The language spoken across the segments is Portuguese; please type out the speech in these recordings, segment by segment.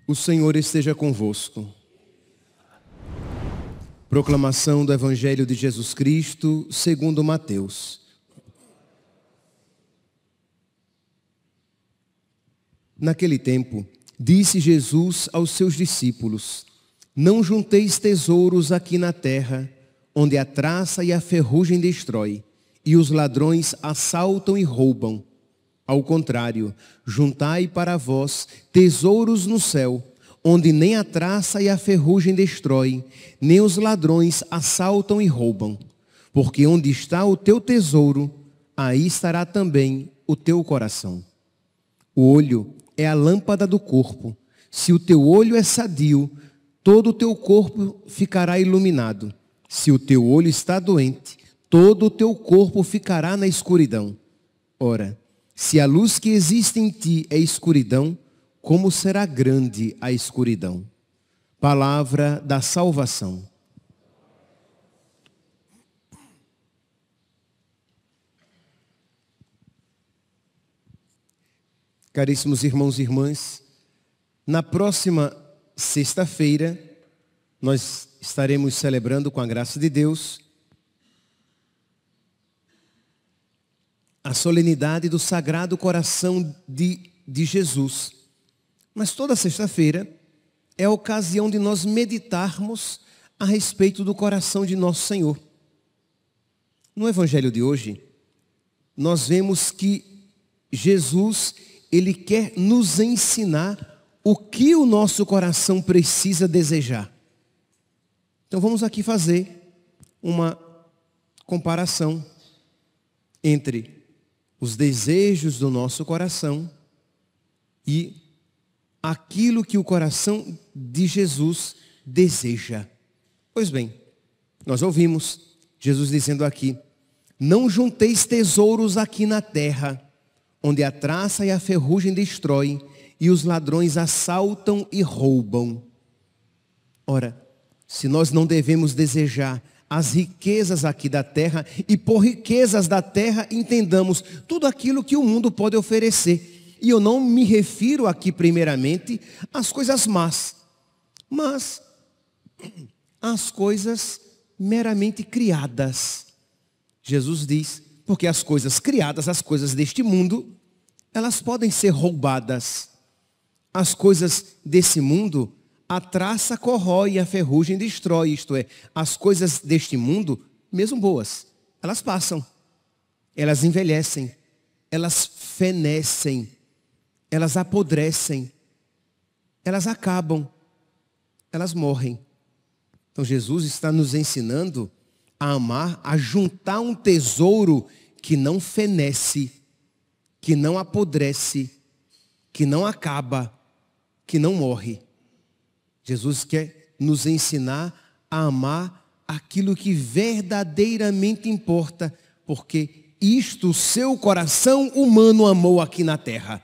O Senhor esteja convosco. Proclamação do Evangelho de Jesus Cristo, segundo Mateus. Naquele tempo, disse Jesus aos seus discípulos: Não junteis tesouros aqui na terra, onde a traça e a ferrugem destrói, e os ladrões assaltam e roubam. Ao contrário, juntai para vós tesouros no céu, onde nem a traça e a ferrugem destrói, nem os ladrões assaltam e roubam. Porque onde está o teu tesouro, aí estará também o teu coração. O olho é a lâmpada do corpo. Se o teu olho é sadio, todo o teu corpo ficará iluminado. Se o teu olho está doente, todo o teu corpo ficará na escuridão. Ora, se a luz que existe em ti é escuridão, como será grande a escuridão? Palavra da salvação. Caríssimos irmãos e irmãs, na próxima sexta-feira, nós estaremos celebrando, com a graça de Deus, a solenidade do Sagrado Coração de Jesus. Mas toda sexta-feira é a ocasião de nós meditarmos a respeito do coração de nosso Senhor. No Evangelho de hoje, nós vemos que Jesus, Ele quer nos ensinar o que o nosso coração precisa desejar. Então vamos aqui fazer uma comparação entre os desejos do nosso coração e aquilo que o coração de Jesus deseja. Pois bem, nós ouvimos Jesus dizendo aqui: Não junteis tesouros aqui na terra, onde a traça e a ferrugem destroem, e os ladrões assaltam e roubam. Ora, se nós não devemos desejar as riquezas aqui da terra, e por riquezas da terra entendamos tudo aquilo que o mundo pode oferecer. E eu não me refiro aqui primeiramente às coisas más, mas às coisas meramente criadas. Jesus diz, porque as coisas criadas, as coisas deste mundo, elas podem ser roubadas. As coisas desse mundo, a traça corrói e a ferrugem destrói, isto é, as coisas deste mundo, mesmo boas, elas passam, elas envelhecem, elas fenecem, elas apodrecem, elas acabam, elas morrem. Então Jesus está nos ensinando a amar, a juntar um tesouro que não fenece, que não apodrece, que não acaba, que não morre. Jesus quer nos ensinar a amar aquilo que verdadeiramente importa, porque isto o seu coração humano amou aqui na terra.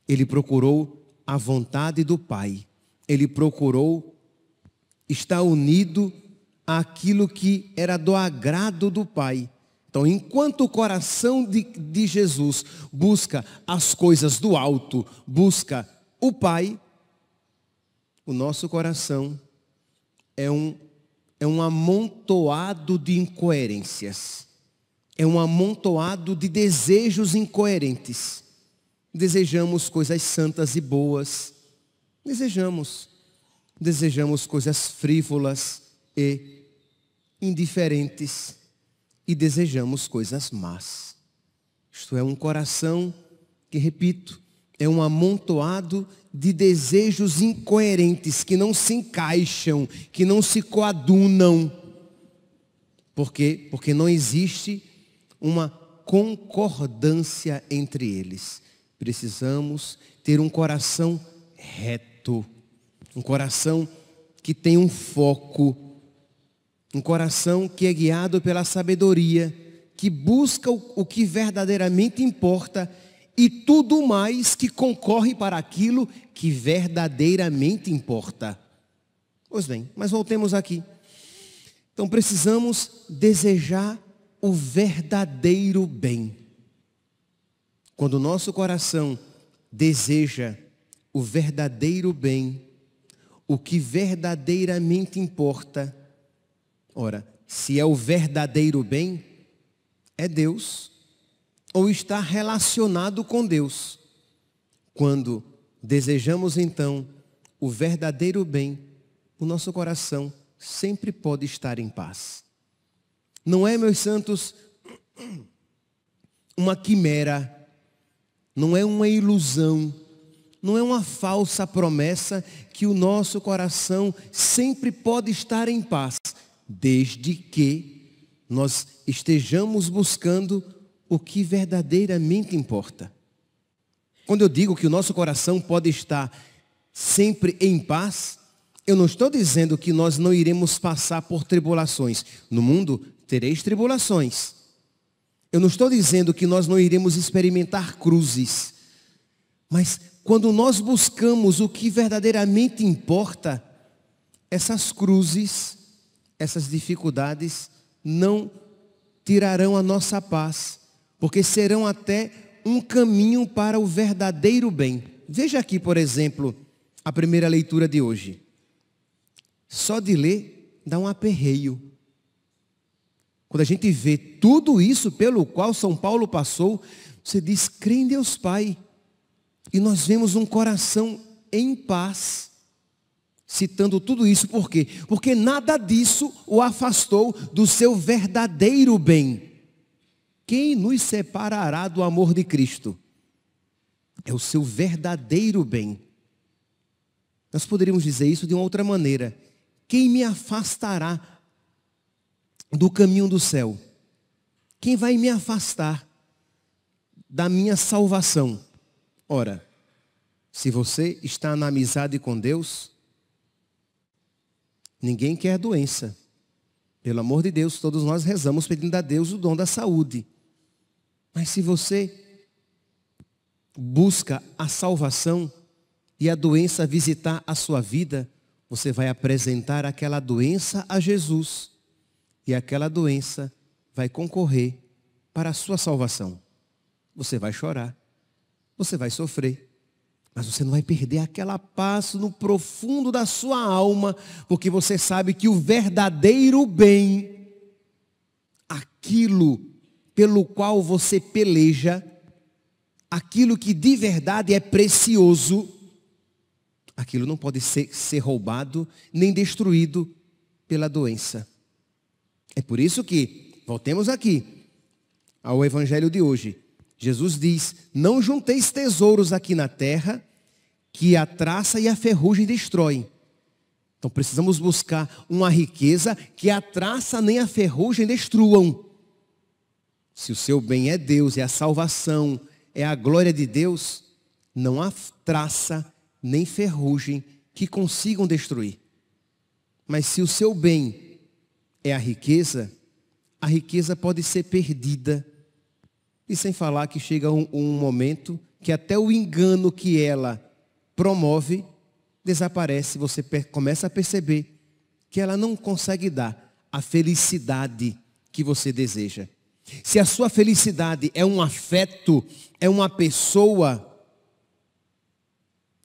Ele procurou a vontade do Pai. Ele procurou estar unido àquilo que era do agrado do Pai. Então, enquanto o coração de Jesus busca as coisas do alto, busca o Pai, o nosso coração é um amontoado de incoerências. É um amontoado de desejos incoerentes. Desejamos coisas santas e boas. Desejamos coisas frívolas e indiferentes. E desejamos coisas más. Isto é um coração que, repito, é um amontoado de desejos incoerentes, que não se encaixam, que não se coadunam. Por quê? Porque não existe uma concordância entre eles. Precisamos ter um coração reto, um coração que tem um foco, um coração que é guiado pela sabedoria, que busca o que verdadeiramente importa e tudo mais que concorre para aquilo que verdadeiramente importa. Pois bem, mas voltemos aqui. Então precisamos desejar o verdadeiro bem. Quando o nosso coração deseja o verdadeiro bem, o que verdadeiramente importa, ora, se é o verdadeiro bem, é Deus, ou está relacionado com Deus. Quando desejamos então o verdadeiro bem, o nosso coração sempre pode estar em paz. Não é, meus santos, uma quimera, não é uma ilusão, não é uma falsa promessa que o nosso coração sempre pode estar em paz, desde que nós estejamos buscando o que verdadeiramente importa. Quando eu digo que o nosso coração pode estar sempre em paz, eu não estou dizendo que nós não iremos passar por tribulações. No mundo tereis tribulações. Eu não estou dizendo que nós não iremos experimentar cruzes. Mas quando nós buscamos o que verdadeiramente importa, essas cruzes, essas dificuldades não tirarão a nossa paz, porque serão até um caminho para o verdadeiro bem. Veja aqui, por exemplo, a primeira leitura de hoje. Só de ler dá um aperreio. Quando a gente vê tudo isso pelo qual São Paulo passou, você diz, crê em Deus Pai. E nós vemos um coração em paz. Citando tudo isso, por quê? Porque nada disso o afastou do seu verdadeiro bem. Quem nos separará do amor de Cristo? É o seu verdadeiro bem. Nós poderíamos dizer isso de uma outra maneira. Quem me afastará do caminho do céu? Quem vai me afastar da minha salvação? Ora, se você está na amizade com Deus, ninguém quer doença. Pelo amor de Deus, todos nós rezamos pedindo a Deus o dom da saúde. Mas se você busca a salvação e a doença visitar a sua vida, você vai apresentar aquela doença a Jesus. E aquela doença vai concorrer para a sua salvação. Você vai chorar, você vai sofrer, mas você não vai perder aquela paz no profundo da sua alma, porque você sabe que o verdadeiro bem, aquilo pelo qual você peleja, aquilo que de verdade é precioso, aquilo não pode ser roubado nem destruído pela doença. É por isso que, voltemos aqui ao evangelho de hoje. Jesus diz, não junteis tesouros aqui na terra, que a traça e a ferrugem destroem. Então precisamos buscar uma riqueza que a traça nem a ferrugem destruam. Se o seu bem é Deus, é a salvação, é a glória de Deus, não há traça nem ferrugem que consigam destruir. Mas se o seu bem é a riqueza pode ser perdida. E sem falar que chega um momento que até o engano que ela promove desaparece. Você começa a perceber que ela não consegue dar a felicidade que você deseja. Se a sua felicidade é um afeto, é uma pessoa,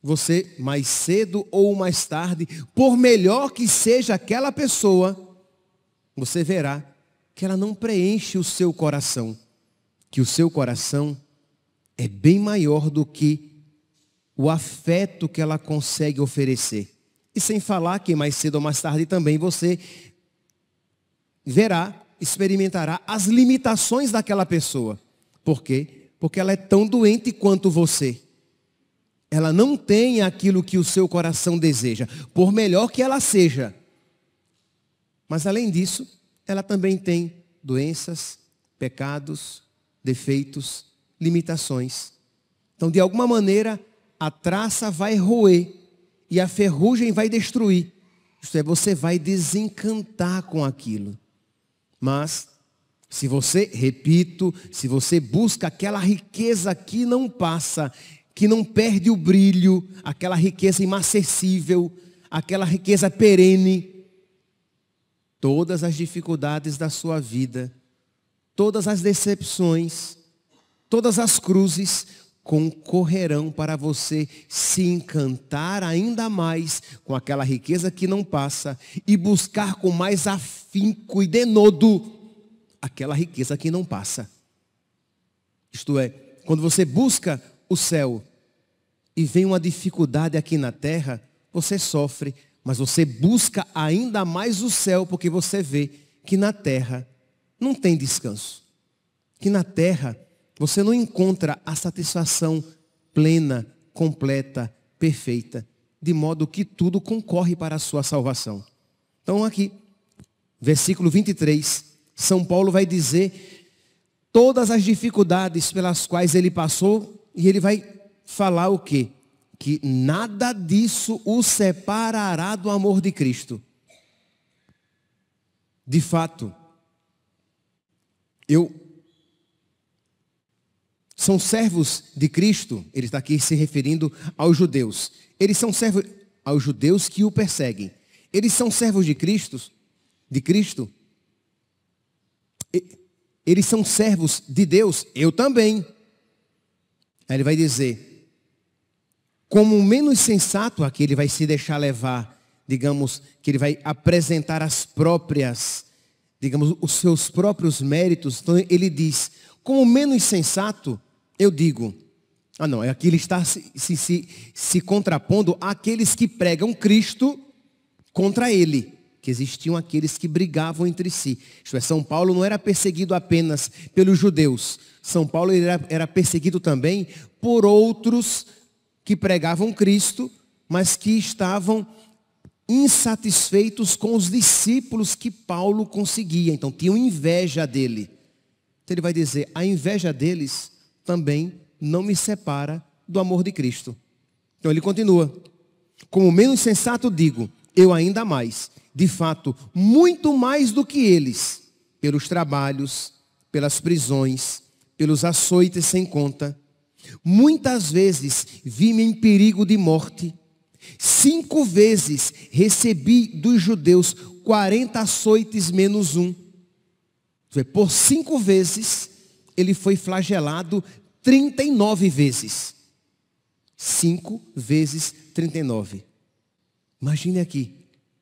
você mais cedo ou mais tarde, por melhor que seja aquela pessoa, você verá que ela não preenche o seu coração. Que o seu coração é bem maior do que o afeto que ela consegue oferecer. E sem falar que mais cedo ou mais tarde também você verá, experimentará as limitações daquela pessoa. Por quê? Porque ela é tão doente quanto você. Ela não tem aquilo que o seu coração deseja, por melhor que ela seja. Mas além disso, ela também tem doenças, pecados, defeitos, limitações. Então, de alguma maneira, a traça vai roer e a ferrugem vai destruir. Isto é, você vai desencantar com aquilo. Mas Se você, repito, se você busca aquela riqueza que não passa, que não perde o brilho, aquela riqueza inacessível, aquela riqueza perene, todas as dificuldades da sua vida, todas as decepções, todas as cruzes concorrerão para você se encantar ainda mais com aquela riqueza que não passa e buscar com mais afinco e denodo aquela riqueza que não passa. Isto é, quando você busca o céu e vem uma dificuldade aqui na terra, você sofre, mas você busca ainda mais o céu porque você vê que na terra não tem descanso. Que na terra você não encontra a satisfação plena, completa, perfeita, de modo que tudo concorre para a sua salvação. Então aqui, versículo 23, São Paulo vai dizer todas as dificuldades pelas quais ele passou e ele vai falar o quê? Que nada disso o separará do amor de Cristo. De fato, são servos de Cristo, ele está aqui se referindo aos judeus. Eles são servos aos judeus que o perseguem. Eles são servos de Cristo. Eles são servos de Deus, eu também. Aí ele vai dizer, como o menos sensato, aqui ele vai se deixar levar, digamos, que ele vai apresentar as próprias, digamos, os seus próprios méritos. Então ele diz, como menos sensato, eu digo, aqui ele está se contrapondo àqueles que pregam Cristo contra ele. Que existiam aqueles que brigavam entre si. Isto é, São Paulo não era perseguido apenas pelos judeus. São Paulo era perseguido também por outros que pregavam Cristo, mas que estavam insatisfeitos com os discípulos que Paulo conseguia. Então tinham inveja dele. Então ele vai dizer, a inveja deles também não me separa do amor de Cristo. Então ele continua, como menos sensato digo, eu ainda mais, de fato, muito mais do que eles, pelos trabalhos, pelas prisões, pelos açoites sem conta, muitas vezes vi-me em perigo de morte, 5 vezes recebi dos judeus 40 açoites menos um. Por 5 vezes, ele foi flagelado 39 vezes. 5 vezes 39. Imagine aqui,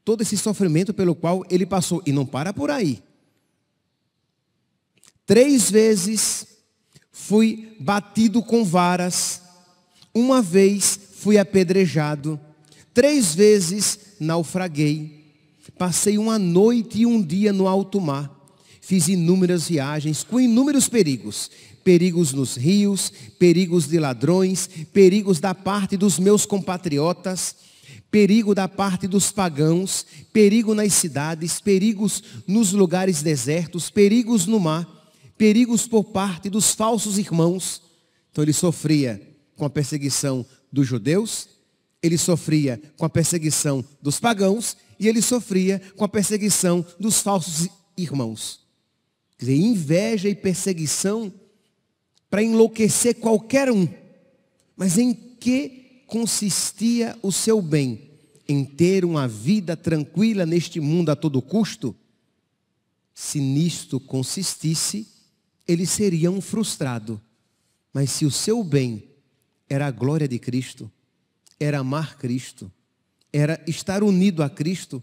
todo esse sofrimento pelo qual ele passou. E não para por aí. 3 vezes fui batido com varas. 1 vez fui apedrejado. 3 vezes naufraguei. Passei 1 noite e 1 dia no alto mar. Fiz inúmeras viagens com inúmeros perigos. Perigos nos rios, perigos de ladrões, perigos da parte dos meus compatriotas, perigo da parte dos pagãos, perigo nas cidades, perigos nos lugares desertos, perigos no mar, perigos por parte dos falsos irmãos. Então ele sofria com a perseguição dos judeus, ele sofria com a perseguição dos pagãos e ele sofria com a perseguição dos falsos irmãos. Quer dizer, inveja e perseguição para enlouquecer qualquer um. Mas em que consistia o seu bem? Em ter uma vida tranquila neste mundo a todo custo? Se nisto consistisse, ele seria um frustrado. Mas se o seu bem era a glória de Cristo, era amar Cristo, era estar unido a Cristo,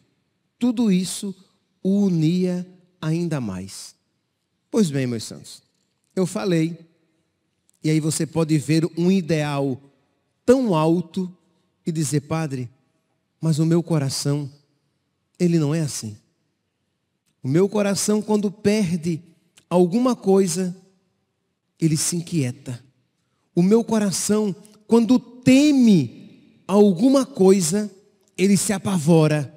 tudo isso o unia ainda mais. Pois bem, meus santos, eu falei, e aí você pode ver um ideal tão alto e dizer, padre, mas o meu coração, ele não é assim. O meu coração, quando perde alguma coisa, ele se inquieta. O meu coração, quando teme alguma coisa, ele se apavora.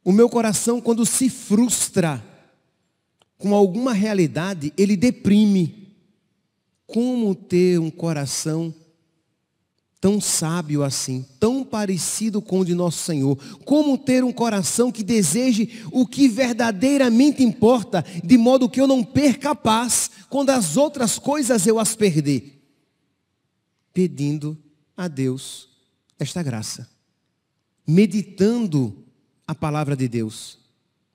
O meu coração, quando se frustra com alguma realidade, ele deprime. Como ter um coração tão sábio assim, tão parecido com o de nosso Senhor? Como ter um coração que deseje o que verdadeiramente importa, de modo que eu não perca a paz quando as outras coisas eu as perder? Pedindo a Deus esta graça, meditando a palavra de Deus,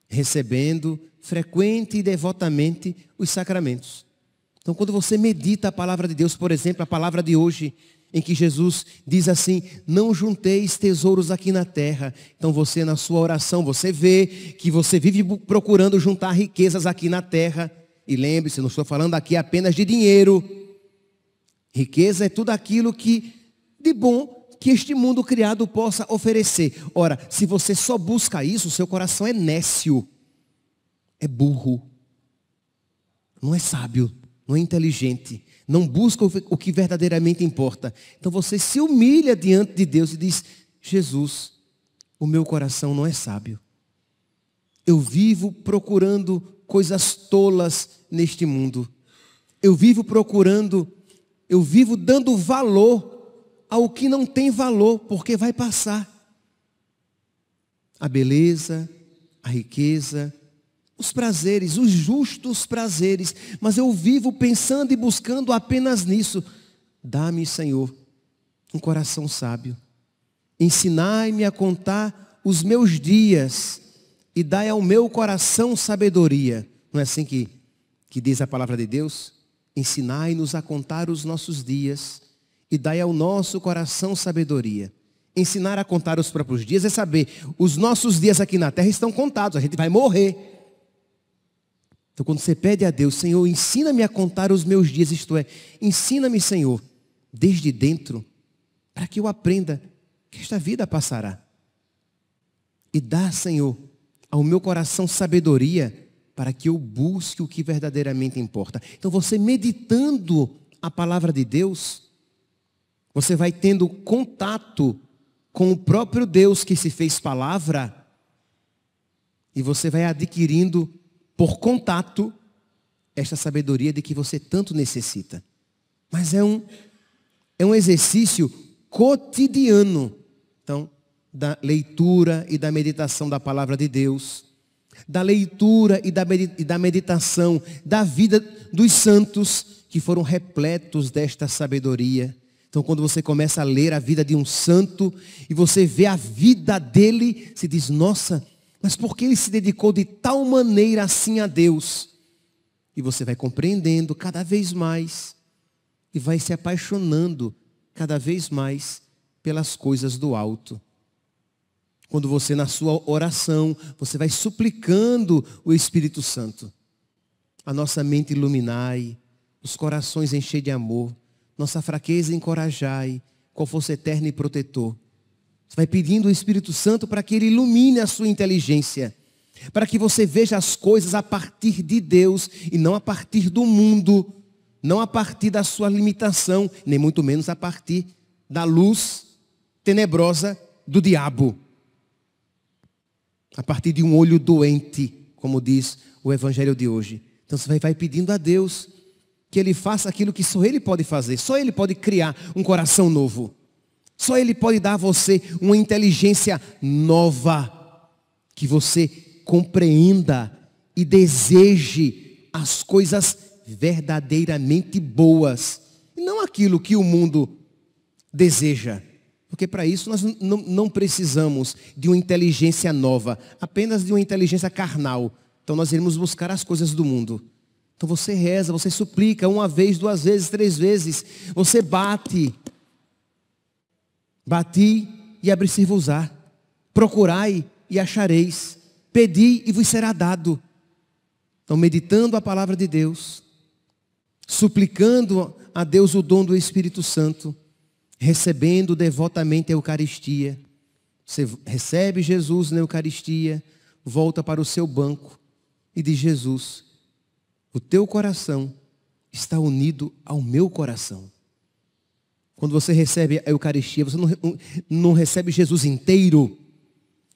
recebendo frequente e devotamente os sacramentos. Então, quando você medita a palavra de Deus, por exemplo, a palavra de hoje, em que Jesus diz assim: não junteis tesouros aqui na terra. Então você, na sua oração, você vê que você vive procurando juntar riquezas aqui na terra. E lembre-se, não estou falando aqui apenas de dinheiro. Riqueza é tudo aquilo que de bom que este mundo criado possa oferecer. Ora, se você só busca isso, seu coração é nécio, é burro, não é sábio, não é inteligente, não busca o que verdadeiramente importa. Então você se humilha diante de Deus e diz: Jesus, o meu coração não é sábio. Eu vivo procurando coisas tolas neste mundo. Eu vivo dando valor ao que não tem valor, porque vai passar. A beleza, a riqueza, os prazeres, os justos prazeres, mas eu vivo pensando e buscando apenas nisso. Dá-me, Senhor, um coração sábio. Ensinai-me a contar os meus dias e dai ao meu coração sabedoria. Não é assim que diz a palavra de Deus? Ensinai-nos a contar os nossos dias e dai ao nosso coração sabedoria. Ensinar a contar os próprios dias é saber, os nossos dias aqui na terra estão contados, a gente vai morrer. Então, quando você pede a Deus: Senhor, ensina-me a contar os meus dias, isto é, ensina-me, Senhor, desde dentro, para que eu aprenda que esta vida passará. E dá, Senhor, ao meu coração sabedoria, para que eu busque o que verdadeiramente importa. Então, você meditando a palavra de Deus, você vai tendo contato com o próprio Deus que se fez palavra, e você vai adquirindo por contato esta sabedoria de que você tanto necessita. Mas é um exercício cotidiano. Então, da leitura e da meditação da palavra de Deus, da leitura e da meditação da vida dos santos que foram repletos desta sabedoria. Então, quando você começa a ler a vida de um santo e você vê a vida dele, se diz: nossa, mas por que ele se dedicou de tal maneira assim a Deus? E você vai compreendendo cada vez mais e vai se apaixonando cada vez mais pelas coisas do alto. Quando você, na sua oração, você vai suplicando o Espírito Santo: a nossa mente iluminai, os corações enchei de amor, nossa fraqueza encorajai, qual fosse eterno e protetor. Você vai pedindo o Espírito Santo para que ele ilumine a sua inteligência, para que você veja as coisas a partir de Deus e não a partir do mundo, não a partir da sua limitação, nem muito menos a partir da luz tenebrosa do diabo, a partir de um olho doente, como diz o Evangelho de hoje. Então você vai pedindo a Deus que ele faça aquilo que só ele pode fazer, só ele pode criar um coração novo. Só ele pode dar a você uma inteligência nova, que você compreenda e deseje as coisas verdadeiramente boas, e não aquilo que o mundo deseja. Porque para isso nós não precisamos de uma inteligência nova, apenas de uma inteligência carnal. Então nós iremos buscar as coisas do mundo. Então você reza, você suplica uma vez, duas vezes, três vezes, você bate. Bati e abri-se-vos-á, procurai e achareis, pedi e vos será dado. Então, meditando a palavra de Deus, suplicando a Deus o dom do Espírito Santo, recebendo devotamente a Eucaristia. Você recebe Jesus na Eucaristia, volta para o seu banco e diz: Jesus, o teu coração está unido ao meu coração. Quando você recebe a Eucaristia, você não recebe Jesus inteiro.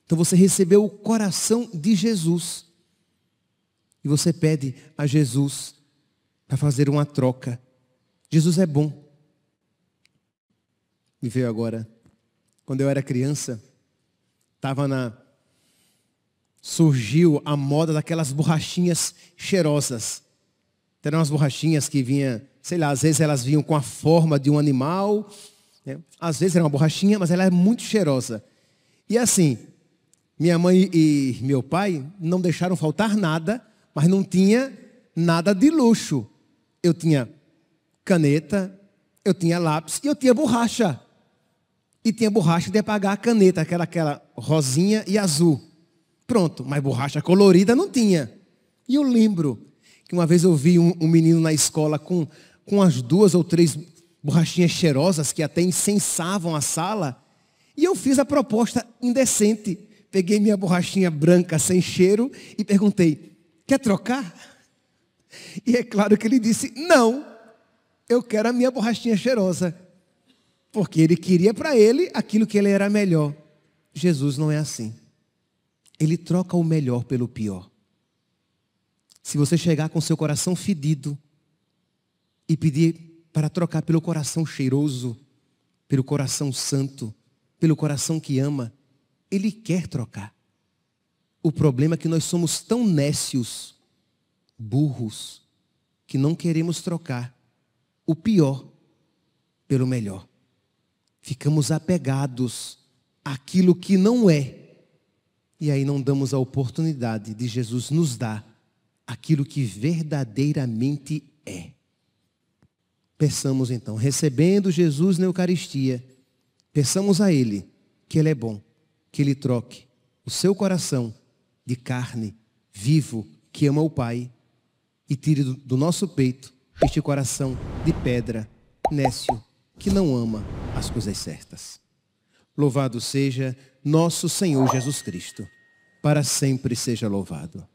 Então você recebeu o coração de Jesus. E você pede a Jesus para fazer uma troca. Jesus é bom. me veio agora. Quando eu era criança, surgiu a moda daquelas borrachinhas cheirosas. Eram umas borrachinhas que vinham, sei lá, às vezes elas vinham com a forma de um animal, né? Às vezes era uma borrachinha, mas ela é muito cheirosa. E assim, minha mãe e meu pai não deixaram faltar nada, mas não tinha nada de luxo. Eu tinha caneta, eu tinha lápis e eu tinha borracha. E tinha borracha de apagar a caneta, aquela rosinha e azul. Pronto, mas borracha colorida não tinha. E eu lembro que uma vez eu vi um menino na escola com as 2 ou 3 borrachinhas cheirosas que até incensavam a sala. E eu fiz a proposta indecente. Peguei minha borrachinha branca sem cheiro e perguntei, quer trocar? E é claro que ele disse, não, eu quero a minha borrachinha cheirosa. Porque ele queria para ele aquilo que ele era melhor. Jesus não é assim. Ele troca o melhor pelo pior. Se você chegar com seu coração fedido e pedir para trocar pelo coração cheiroso, pelo coração santo, pelo coração que ama, Ele quer trocar. O problema é que nós somos tão nécios, burros, que não queremos trocar o pior pelo melhor. Ficamos apegados àquilo que não é. E aí não damos a oportunidade de Jesus nos dar aquilo que verdadeiramente é. Peçamos então, recebendo Jesus na Eucaristia, peçamos a Ele que Ele é bom, que Ele troque o seu coração de carne, vivo, que ama o Pai, e tire do nosso peito este coração de pedra, nécio, que não ama as coisas certas. Louvado seja nosso Senhor Jesus Cristo, para sempre seja louvado.